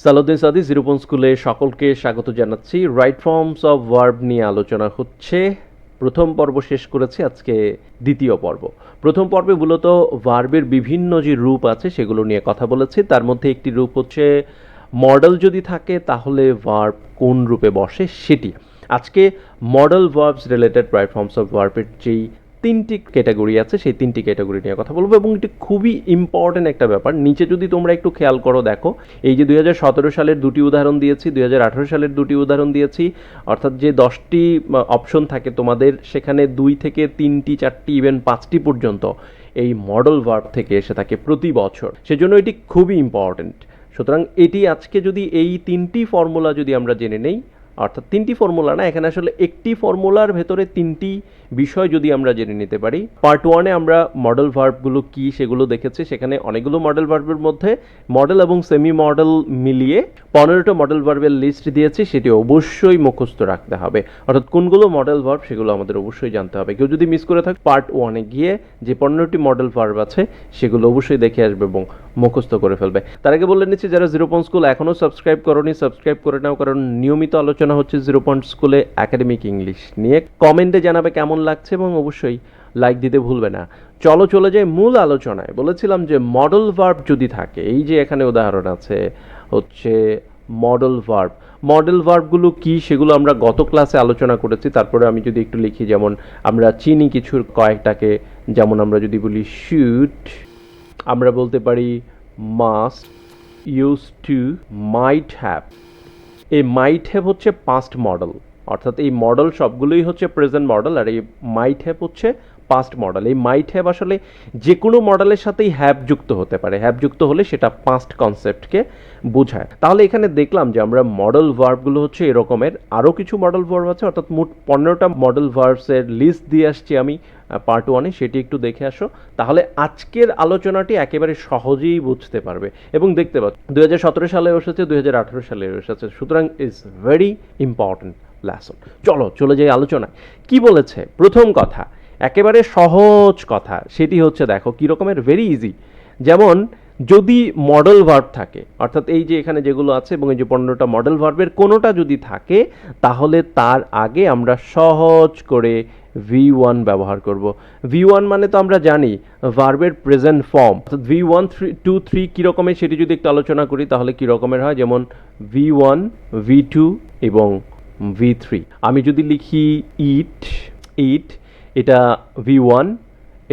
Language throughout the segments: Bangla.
সালাউদ্দিন সাদি জিরোপন স্কুলে সকলকে স্বাগত জানাচ্ছি। রাইট ফর্মস অফ ভার্ব নিয়ে আলোচনা হচ্ছে। প্রথম পর্ব শেষ করেছি, আজকে দ্বিতীয় পর্ব। প্রথম পর্বে মূলত ভার্বের বিভিন্ন যে রূপ আছে সেগুলো নিয়ে কথা বলেছি। তার মধ্যে একটি রূপ হচ্ছে মডেল যদি থাকে তাহলে ভার্ব কোন রূপে বসে সেটি। আজকে model verbs related right forms of ভার্বের যেই তিনটি ক্যাটাগরি আছে সেই তিনটি ক্যাটাগরি নিয়ে কথা বলবো, এবং এটি খুবই ইম্পর্টেন্ট একটা ব্যাপার। নিচে যদি তোমরা একটু খেয়াল করো, দেখো এই যে 2017 সালের দুটি উদাহরণ দিয়েছি, 2018 সালের দুটি উদাহরণ দিয়েছি, অর্থাৎ যে 10টি অপশন থাকে তোমাদের, সেখানে 2 থেকে 3টি 4টি ইভেন 5টি পর্যন্ত এই মডেল ভার্ব থেকে এসে থাকে প্রতি বছর। সেজন্য এটি খুবই ইম্পর্টেন্ট। সুতরাং এটি আজকে যদি এই তিনটি ফর্মুলা যদি আমরা জেনে নেই, অর্থাৎ তিনটি ফর্মুলা না, এখানে আসলে একটি ফর্মুলার ভেতরে তিনটি বিষয় যদি আমরা জেনে নিতে পারি। পার্ট 1-এ আমরা মডেল ভার্বগুলো কি সেগুলো দেখেছি। সেখানে অনেকগুলো মডেল ভার্বের মধ্যে মডেল এবং সেমি মডেল মিলিয়ে 15টা মডেল ভার্বের লিস্ট দিয়েছি, সেটি অবশ্যই মুখস্থ রাখতে হবে। অর্থাৎ কোনগুলো মডেল ভার্ব সেগুলো আমাদের অবশ্যই জানতে হবে। কেউ যদি মিস করে থাকে, পার্ট 1-এ গিয়ে যে 15টি মডেল ভার্ব আছে সেগুলো অবশ্যই দেখে আসবে এবং মুখস্থ করে ফেলবে। তার আগে বলে নিচ্ছি, যারা জিরো পয়েন্ট স্কুল এখনও সাবস্ক্রাইব করোনি, সাবস্ক্রাইব করে নাও, কারণ নিয়মিত আলোচনা হচ্ছে জিরো পয়েন্ট স্কুলে একাডেমিক ইংলিশ নিয়ে। কমেন্টে জানাবে কেমন লাগছে এবং অবশ্যই লাইক দিতে ভুলবে না। চলো চলে যাই মূল আলোচনায়। বলেছিলাম যে মডেল ভার্ব যদি থাকে, এই যে এখানে উদাহরণ আছে হচ্ছে মডেল ভার্ব। মডেল ভার্বগুলো কি সেগুলো আমরা গত ক্লাসে আলোচনা করেছি। তারপরে আমি যদি একটু লিখি, যেমন আমরা চিনি কিছুর কয়েকটাকে, যেমন আমরা যদি বলি শুড, আমরা বলতে পারি must, use to, might have. এই মাইট হ্যাভ হচ্ছে পাস্ট মডেল, অর্থাৎ এই মডেল সবগুলোই হচ্ছে প্রেজেন্ট মডেল, আর এই মাইট হ্যাভ হচ্ছে পাস্ট মডেল। এই মাইট হ্যাভ আসলে যে কোনো মডেলের সাথেই হ্যাভ যুক্ত হতে পারে। হ্যাভ যুক্ত হলে সেটা পাস্ট কনসেপ্টকে বোঝায়। তাহলে এখানে দেখলাম যে আমরা মডেল ভার্বগুলো হচ্ছে এরকমের। আরও কিছু মডেল ভার্ব আছে, অর্থাৎ মোট 15টা মডেল ভার্বসের লিস্ট দিয়ে আসছি আমি পার্ট 1-এ, সেটি একটু দেখে আসো। তাহলে আজকের আলোচনাটি একেবারে সহজেই বুঝতে পারবে এবং দেখতে পাচ্ছ 2017 সালে এসেছে, 2018 সালে এসেছে। সুতরাং ইজ ভেরি ইম্পর্টেন্ট লেসন। চলো চলে যাই আলোচনায়। কি বলেছে? প্রথম কথা, একেবারে সহজ কথা, সেটি হচ্ছে দেখো কী রকমের, ভেরি ইজি। যেমন যদি মডেল ভার্ব থাকে, অর্থাৎ এই যে এখানে যেগুলো আছে এবং এই যে 15টা মডেল ভার্বের কোনোটা যদি থাকে, তাহলে তার আগে আমরা সহজ করে V1 ব্যবহার করব। V1 মানে তো আমরা জানি ভার্বের প্রেজেন্ট ফর্ম। অর্থাৎ V1, 2, 3 কী রকমের সেটি যদি একটু আলোচনা করি, তাহলে কী রকমের হয়, যেমন V1, V2 এবং V3। আমি যদি লিখি ইট, ইট, এটা V1,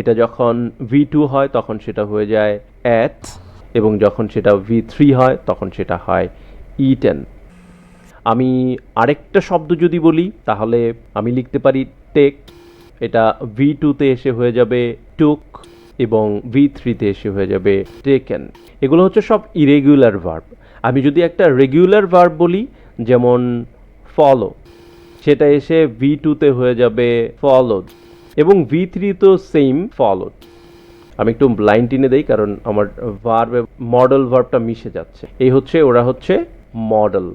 এটা যখন V2 হয় তখন সেটা হয়ে যায় at, এবং যখন সেটা V3 হয় তখন সেটা হয় eaten। আমি আরেকটা শব্দ যদি বলি, তাহলে আমি লিখতে পারি টেক, এটা V2-তে এসে হয়ে যাবে টুক এবং V3-তে এসে হয়ে যাবে টেকেন। এগুলো হচ্ছে সব ইরেগুলার ভার্ব। আমি যদি একটা রেগুলার ভার্ব বলি, যেমন ফলো, সেটা এসে V2-তে হয়ে যাবে ফলোড এবং V3 তো সেম ফলোড। আমি একটু লাইন টেনে দেই, কারণ আমার ভার্ব মডেল ভার্বটা মিশে যাচ্ছে। এই হচ্ছে, ওরা হচ্ছে মডেল।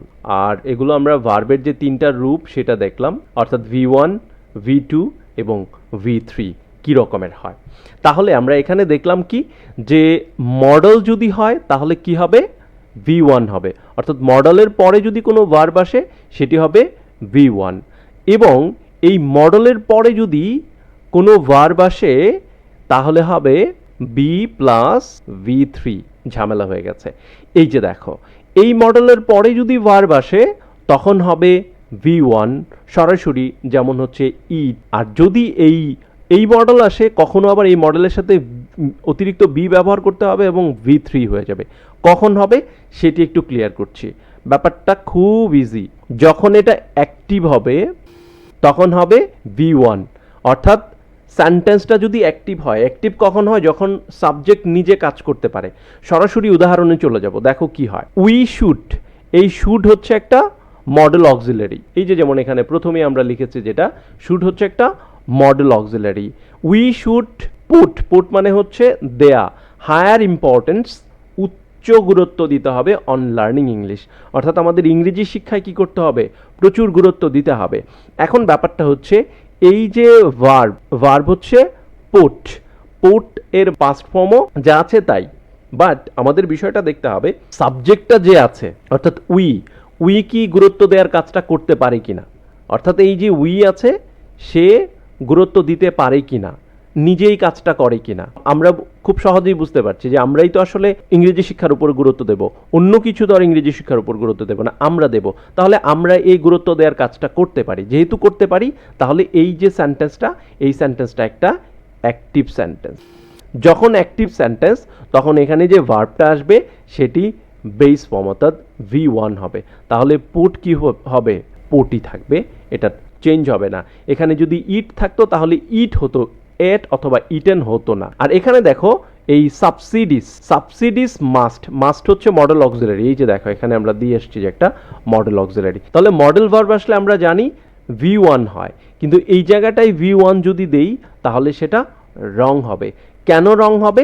আর এগুলো আমরা ভার্বের যে তিনটা রূপ সেটা দেখলাম, অর্থাৎ V1, V2 এবং V3 কী রকমের হয়। তাহলে আমরা এখানে দেখলাম কি, যে মডেল যদি হয় তাহলে কি হবে, V1 হবে। অর্থাৎ মডেলের পরে যদি কোনো ভার্ব আসে সেটি হবে V1, এবং এই মডেলের পরে যদি কোনো ভার্ব আসে তাহলে হবে বি প্লাস V3। ঝামেলা হয়ে গেছে। এই যে দেখো, এই মডেলের পরে যদি ভার্ব আসে তখন হবে V1 সরাসরি, যেমন হচ্ছে ইট। আর যদি এই মডেল আসে, কখনো আবার এই মডেলের সাথে অতিরিক্ত বি ব্যবহার করতে হবে এবং V3 হয়ে যাবে। কখন হবে সেটি একটু ক্লিয়ার করছি। ব্যাপারটা খুব ইজি। যখন এটা অ্যাক্টিভ হবে তখন হবে V1, অর্থাৎ সেন্টেন্সটা যদি অ্যাক্টিভ হয়। অ্যাক্টিভ কখন হয়? যখন সাবজেক্ট নিজে কাজ করতে পারে। সরাসরি উদাহরণে চলে যাব, দেখো কি হয়। উই শুড, এই শুড হচ্ছে একটা মডেল অক্সিলারি। এই যে যেমন এখানে প্রথমে আমরা লিখেছি যেটা, শুড হচ্ছে একটা modal auxiliary. We should put, put মানে হচ্ছে দেয়া, হায়ার ইম্পর্টেন্স, উচ্চ গুরুত্ব দিতে হবে অন লার্নিং ইংলিশ। অর্থাৎ আমাদের ইংরেজি শিক্ষায় কি করতে হবে? প্রচুর গুরুত্ব দিতে হবে। এখন ব্যাপারটা হচ্ছে, এই যে ভার্ব হচ্ছে পুট, পুট এর পাস্ট ফর্মও যা আছে তাই, বাট আমাদের বিষয়টা দেখতে হবে সাবজেক্টটা যে আছে, অর্থাৎ উই কি গুরুত্ব দেওয়ার কাজটা করতে পারে কিনা, অর্থাৎ এই যে উই আছে সে গুরুত্ব দিতে পারে কিনা, নিজেই কাজটা করে কিনা। আমরা খুব সহজেই বুঝতে পারছি যে আমরাই তো আসলে ইংরেজি শিক্ষার উপর গুরুত্ব দেব, অন্য কিছু তো আর ইংরেজি শিক্ষার উপর গুরুত্ব দেব না, আমরা দেব। তাহলে আমরা এই গুরুত্ব দেওয়ার কাজটা করতে পারি, যেহেতু করতে পারি তাহলে এই যে সেন্টেন্সটা, এই সেন্টেন্সটা একটা অ্যাক্টিভ সেন্টেন্স। যখন অ্যাক্টিভ সেন্টেন্স তখন এখানে যে ভার্বটা আসবে সেটি বেস ফর্ম অর্থাৎ V1 হবে। তাহলে পুট কি হবে, পুটই থাকবে, এটা চেঞ্জ হবে না। এখানে যদি ইট থাকতো তাহলে ইট হতো, এট অথবা ইটেন হতো না। আর এখানে দেখো এই সাবসিডিস মাস্ট হচ্ছে মডেল অক্সিলারি। এই যে দেখো এখানে আমরা দিয়ে এসেছি যে একটা মডেল অক্সিলারি। তাহলে মডেল ভার্ব আসলে আমরা জানি V1 হয়, কিন্তু এই জায়গাটায় V1 যদি দেই তাহলে সেটা রং হবে। কেন রং হবে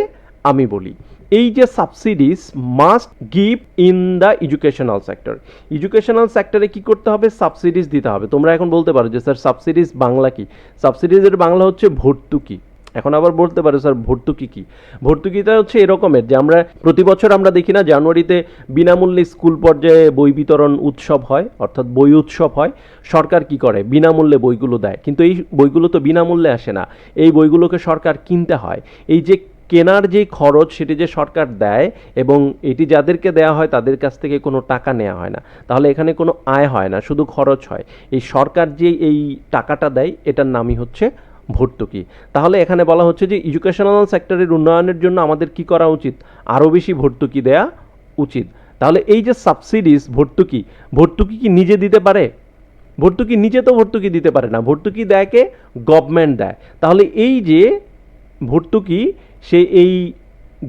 আমি বলি। এই যে subsidies must give in the educational sector, educational সেক্টরে কি করতে হবে, সাবসিডিস দিতে হবে। তোমরা এখন বলতে পারো যে স্যার সাবসিডিস বাংলা কি, সাবসিডিজের বাংলা হচ্ছে ভর্তুকি। এখন আবার বলতে পারো স্যার ভর্তুকি কি, ভর্তুকিটা হচ্ছে এরকমের যে আমরা প্রতি বছর আমরা দেখি না জানুয়ারিতে বিনামূল্যে স্কুল পর্যায়ে বই বিতরণ উৎসব হয়, অর্থাৎ বই উৎসব হয়। সরকার কি করে, বিনামূল্যে বইগুলো দেয়, কিন্তু এই বইগুলো তো বিনামূল্যে আসে না, এই বইগুলোকে সরকার কিনতে হয়। এই যে কেনার যে খরচ সেটি যে সরকার দেয় এবং এটি যাদেরকে দেওয়া হয় তাদের কাছ থেকে কোনো টাকা নেওয়া হয় না, তাহলে এখানে কোনো আয় হয় না, শুধু খরচ হয়। এই সরকার যে এই টাকাটা দেয় এটার নামই হচ্ছে ভর্তুকি। তাহলে এখানে বলা হচ্ছে যে এডুকেশনাল সেক্টরের উন্নয়নের জন্য আমাদের কি করা উচিত, আরও বেশি ভর্তুকি দেয়া উচিত। তাহলে এই যে সাবসিডিস ভর্তুকি, ভর্তুকি কি নিজে দিতে পারে, ভর্তুকি নিজে তো ভর্তুকি দিতে পারে না, ভর্তুকি দেয় কে, গভর্নমেন্ট দেয়। তাহলে এই যে ভর্তুকি সে এই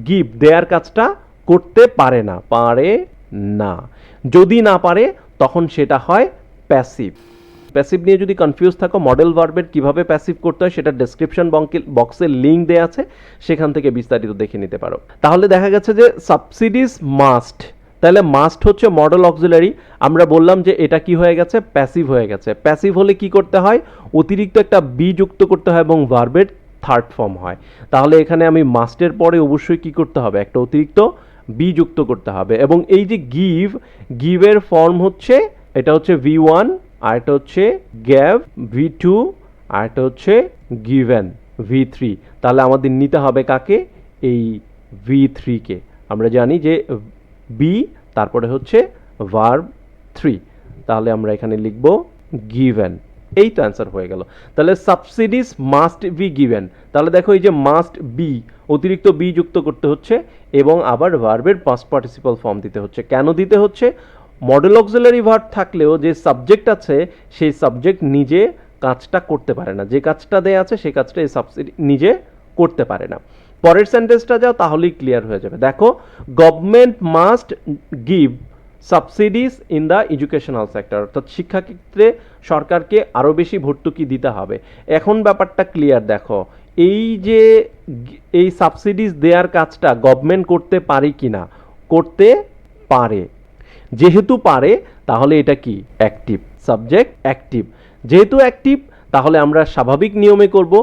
গিফট দেয়ার কাজটা করতে পারে না। যদি না পারে তখন সেটা হয় প্যাসিভ। প্যাসিভ নিয়ে যদি কনফিউজ থাকো, মডেল ভার্বের কিভাবে প্যাসিভ করতে হয় সেটা ডেসক্রিপশন বক্সে লিঙ্ক দেওয়া আছে, সেখান থেকে বিস্তারিত দেখে নিতে পারো। তাহলে দেখা গেছে যে সাবসিডিস মাস্ট, তাহলে মাস্ট হচ্ছে মডেল অক্সিলারি। আমরা বললাম যে এটা কি হয়ে গেছে, প্যাসিভ হয়ে গেছে। প্যাসিভ হলে কি করতে হয়, অতিরিক্ত একটা বি যুক্ত করতে হয় এবং ভার্বের থার্ড ফর্ম হয়। তাহলে এখানে আমি মাস্টের পরে অবশ্যই কি করতে হবে, একটা অতিরিক্ত বি যুক্ত করতে হবে। এবং এই যে গিভের ফর্ম হচ্ছে, এটা হচ্ছে V1, আর এটা হচ্ছে গ্যাভ V2, আর এটা হচ্ছে গিভেন V3। তাহলে আমাদের নিতে হবে কাকে, এই V3 কে। আমরা জানি যে বি তারপরে হচ্ছে ভার্ব 3, তাহলে আমরা এখানে লিখব গিভেন। এই তো অ্যান্সার হয়ে গেল। তাহলে সাবসিডিস মাস্ট বি গিভেন। তাহলে দেখো এই যে মাস্ট বি, অতিরিক্ত বি যুক্ত করতে হচ্ছে এবং আবার ভার্বের পাস্ট পার্টিসিপাল ফর্ম দিতে হচ্ছে। কেন দিতে হচ্ছে, মডেল অক্সিলারি ভার্ব থাকলেও যে সাবজেক্ট আছে সেই সাবজেক্ট নিজে কাজটা করতে পারে না, যে কাজটা দেয়া আছে সেই কাজটা এই সাবসিডি নিজে করতে পারে না। পরের সেন্টেন্সটা যাও তাহলেই ক্লিয়ার হয়ে যাবে। দেখো government must give subsidies in the educational sector, অর্থাৎ শিক্ষাক্ষেত্রে সরকারকে আরও বেশি ভর্তুকি দিতে হবে। এখন ব্যাপারটা ক্লিয়ার। দেখো এই যে এই সাবসিডিস দেওয়ার কাজটা গভর্নমেন্ট করতে পারে কি না, করতে পারে। যেহেতু পারে তাহলে এটা কি অ্যাক্টিভ, সাবজেক্ট অ্যাক্টিভ। যেহেতু অ্যাক্টিভ তাহলে আমরা স্বাভাবিক নিয়মে করব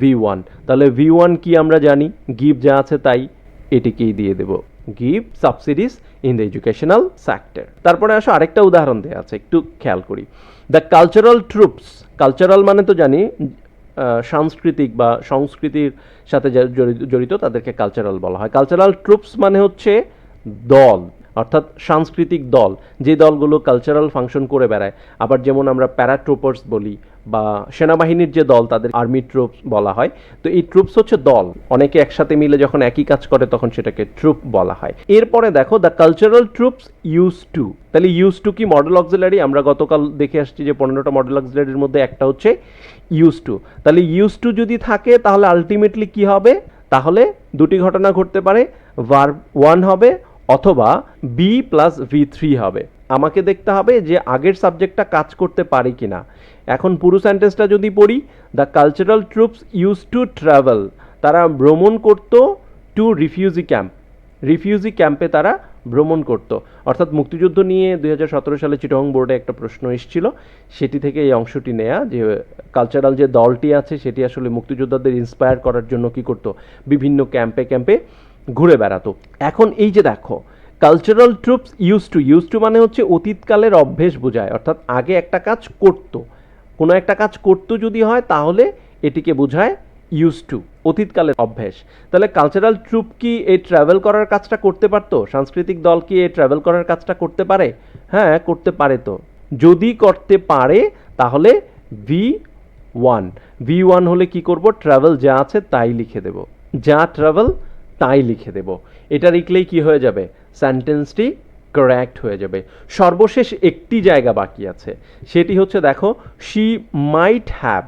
V1। তাহলে V1 কি আমরা জানি, গিভ যা আছে তাই, এটিকেই দিয়ে দেব, give subsidies in the educational sector. তারপরে আসো আরেকটা উদাহরণ দেওয়া আছে, একটু খেয়াল করি। দ্য কালচারাল ট্রুপস, কালচারাল মানে তো জানি সাংস্কৃতিক বা সংস্কৃতির সাথে জড়িত তাদেরকে কালচারাল বলা হয়। কালচারাল ট্রুপস মানে হচ্ছে দল, অর্থাৎ সাংস্কৃতিক দল, যে দলগুলো কালচারাল ফাংশন করে বেড়ায়। আবার যেমন আমরা প্যারাট্রুপার্স বলি বা সেনাবাহিনীর যে দল তাদের আর্মি ট্রুপস বলা হয়। তো এই ট্রুপস হচ্ছে দল, অনেকে একসাথে মিলে যখন একই কাজ করে তখন সেটাকে ট্রুপ বলা হয়। এরপরে দেখো the cultural troops use to, তাহলে ইউজ টু কি মডেল অক্সিলারি। আমরা গতকাল দেখে আসছি যে 15টা মডেল অক্সিলারির মধ্যে একটা হচ্ছে ইউজ টু। তাহলে ইউজ টু যদি থাকে তাহলে আলটিমেটলি কি হবে, তাহলে দুটি ঘটনা ঘটতে পারে, ভার্ব 1 হবে অথবা বি প্লাস V3 হবে। আমাকে দেখতে হবে যে আগের সাবজেক্টটা কাজ করতে পারে কিনা। এখন পুরো সেন্টেন্সটা যদি পড়ি, the cultural troops use to travel, তারা ভ্রমণ করত টু রিফিউজি ক্যাম্প, রিফিউজি ক্যাম্পে তারা ভ্রমণ করত। অর্থাৎ মুক্তিযুদ্ধ নিয়ে 2017 সালে চিটাগং বোর্ডে একটা প্রশ্ন এসেছিল, সেটি থেকে এই অংশটি নেয়া, যে কালচারাল যে দলটি আছে সেটি আসলে মুক্তিযোদ্ধাদের ইন্সপায়ার করার জন্য কি করত, বিভিন্ন ক্যাম্পে ঘুরে বেড়াতো। এখন এই যে দেখো, কালচারাল ট্রুপস ইউজ টু মানে হচ্ছে অতীতকালের অভ্যেস বোঝায়, অর্থাৎ আগে একটা কাজ করতো, কোনো একটা কাজ করতো যদি হয় তাহলে এটিকে বোঝায় ইউজ টু, অতীতকালের অভ্যেস। তাহলে কালচারাল ট্রুপ কি এই ট্রাভেল করার কাজটা করতে পারতো? সাংস্কৃতিক দল কি এই ট্রাভেল করার কাজটা করতে পারে? হ্যাঁ, করতে পারে। তো যদি করতে পারে তাহলে ভি ওয়ান হলে কি করব, ট্রাভেল যা আছে তাই লিখে দেব, যা ট্রাভেল তাই লিখে দেব। এটা লিখলেই কি হয়ে যাবে, সেন্টেন্সটি কারেক্ট হয়ে যাবে। সর্বশেষ একটি জায়গা বাকি আছে, সেটি হচ্ছে দেখো, শি মাইট হ্যাভ।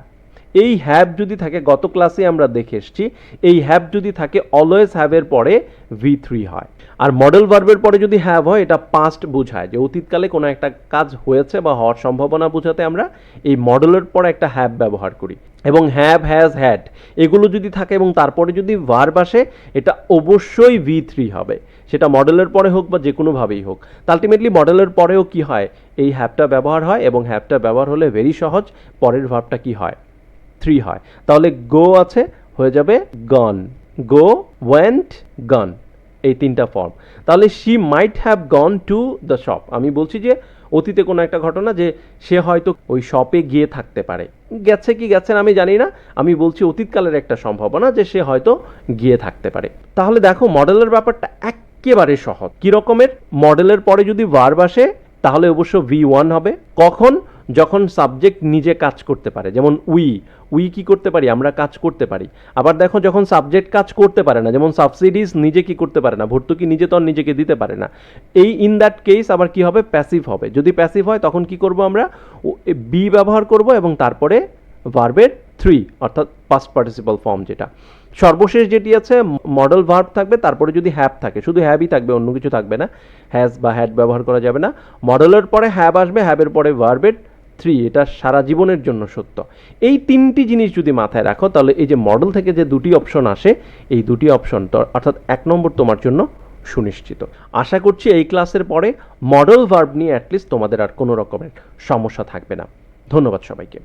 এই হ্যাভ যদি থাকে, গত ক্লাসে আমরা দেখে এসেছি, এই হ্যাভ যদি থাকে অলওয়েজ হ্যাভের পরে ভি3 হয়। আর মডেল ভার্বের পরে যদি হ্যাভ হয়, এটা পাস্ট বোঝায়, যে অতীতকালে কোনো একটা কাজ হয়েছে বা হওয়ার সম্ভাবনা বোঝাতে আমরা এই মডেলের পরে একটা হ্যাভ ব্যবহার করি। এবং হ্যাভ, হ্যাজ, হ্যাড এগুলো যদি থাকে এবং তারপরে যদি ভার্ব আসে, এটা অবশ্যই ভি3 হবে, সেটা মডেলের পরে হোক বা যে কোনোভাবেই হোক। আলটিমেটলি মডেলের পরেও কি হয়, এই হ্যাভটা ব্যবহার হয়, এবং হ্যাভটা ব্যবহার হলে ভেরি সহজ, পরের ভার্বটা কি হয়, 3 হয়। তাহলে গো আছে, হয়ে যাবে গন, গো, ওয়েন্ট, গন, এই তিনটা ফর্ম। তাহলে she might have gone to the shop, আমি বলছি যে অতীতে কোনো একটা ঘটনা, যে সে হয়তো ওই শপে গিয়ে থাকতে পারে, গেছে কি গেছে না আমি জানি না, আমি বলছি অতীতকালের একটা সম্ভাবনা যে সে হয়তো গিয়ে থাকতে পারে। তাহলে দেখো মডেলের ব্যাপারটা একেবারে সহজ। কি রকমের, মডেলের পরে যদি ভার্ব আসে তাহলে অবশ্য ভি1 হবে। কখন, যখন সাবজেক্ট নিজে কাজ করতে পারে, যেমন উই কি করতে পারি, আমরা কাজ করতে পারি। আবার দেখো যখন সাবজেক্ট কাজ করতে পারে না, যেমন সাবসিডিজ নিজে কি করতে পারে না, ভর্তুকি নিজে তো আর নিজেকে দিতে পারে না, এই ইন দ্যাট কেস আবার কি হবে, প্যাসিভ হবে। যদি প্যাসিভ হয় তখন কি করব, আমরা বি ব্যবহার করব এবং তারপরে ভার্বের 3 অর্থাৎ পাস্ট পার্টিসিপাল ফর্ম যেটা। সর্বশেষ যেটি আছে, মডেল ভার্ব থাকবে, তারপরে যদি হ্যাভ থাকে, শুধু হ্যাভই থাকবে, অন্য কিছু থাকবে না, হ্যাজ বা হ্যাড ব্যবহার করা যাবে না। মডেলের পরে হ্যাভ আসবে, হ্যাভের পরে ভার্বের 3, এটা সারা জীবনের জন্য সত্য। এই তিনটি জিনিস যদি মাথায় রাখো, তাহলে এই যে মডেল থেকে যে দুটি অপশন আসে, এই দুটি অপশন অর্থাৎ 1 নম্বর তোমার জন্য সুনিশ্চিত। আশা করছি এই ক্লাসের পরে মডেল ভার্ব নিয়ে অ্যাটলিস্ট তোমাদের আর কোনো রকমের সমস্যা থাকবে না। ধন্যবাদ সবাইকে।